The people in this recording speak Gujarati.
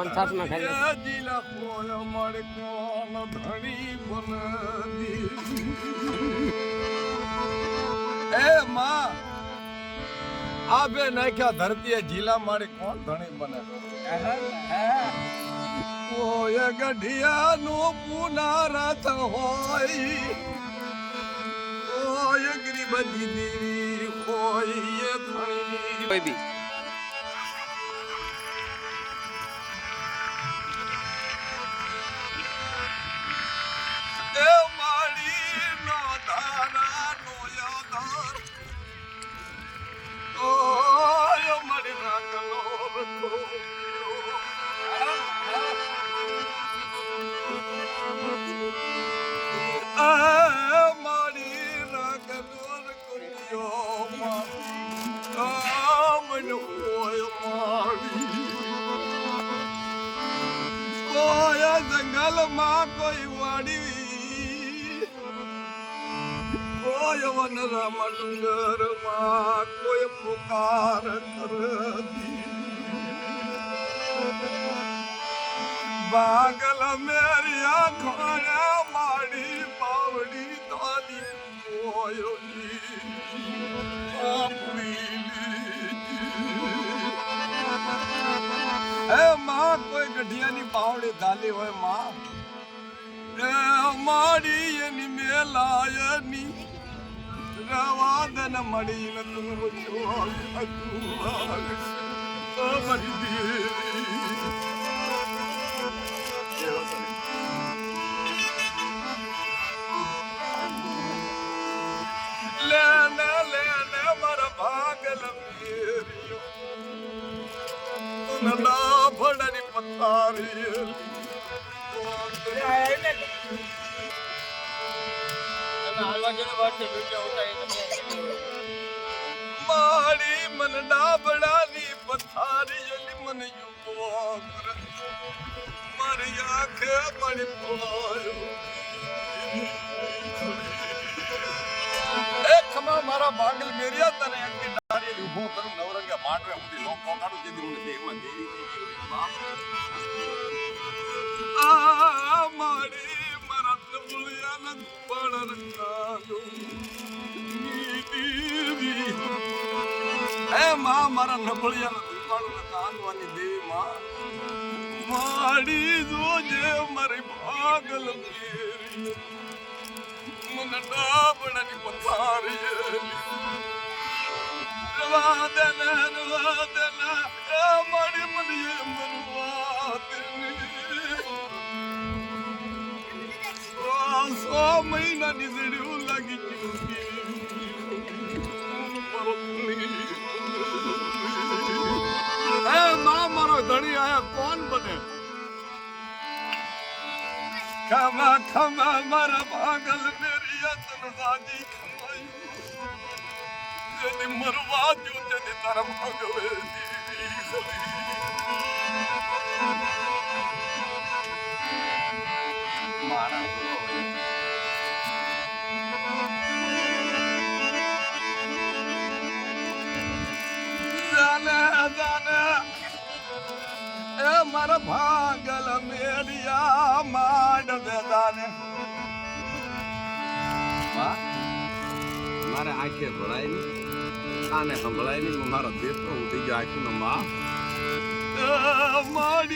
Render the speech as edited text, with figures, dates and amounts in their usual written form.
5-7 માં ખાઈ લે. જીલા કોઈ અમારે કોણ ધણી બનતી એ માં આ બે નાખ્યા ધરતીએ જીલા મારી કોણ ધણી બને કોઈ ગઢિયા નો પુનારથ હોય કોઈ ગરીબ દીદી કોઈ એ ધણી કોઈ બી એ મારી નો ધારા નો યાદાર ઓય મારી રાખલો બતો આ મારી રાખલો કોયો મા મનો ઓય મારી કોઈ જંગલમાં કોઈ વાડી કોઈ વનરામાં ડુંગરમાં કોઈ પુકાર કરતી બાગલ મેરી આંખોને માડી પાવડી દાદી કોયોની હે માં કોઈ ગઢિયાની પાવડી ધાલી હોય માં એ માડી એની મેલાયની રવાદન મળી ન તું ચોલ તું મારી દેવી લેને મારા ભાગલ મેરિયો નડા ભડની પથારી મારી મન ડાબડાની પથારી મન યુવો મારી આંખે પાણી પોયો એ ખમા મારા ભાગલ મેરિયા તને એકની ડારી ઊભો કરું નવરંગા માંડવે સુધી નો પોકાડું જેથી મને દેહમાં દેવી આ મારી મારા નબળિયા ન પડન કાલું દેવી હે માં મારા નબળિયા ન દુકાળું કાંદવાની દેવી માં માડી જોજે મારી ભાગલ મેરી મને ડાબડાની પથારી રવાદન એ મારી મને મરવાદની 100 મહિનાની ઝડ્યું લાગી ગયું હે માં મારો ધણી આયા કોણ બને ખમા ખમા મારા ભાગલ મેરી તન રાજી ખમાયું જેને મરવા જો તેને તારા ભાગવે મારા જાને એ મારા ભાગલ મેલિયા માંડ બેદાને મારે આંખે ભળાય નહીં કાને સંભળાય નહીં મારા દેશ તો ઉઠી ગયો આંખી માં માડી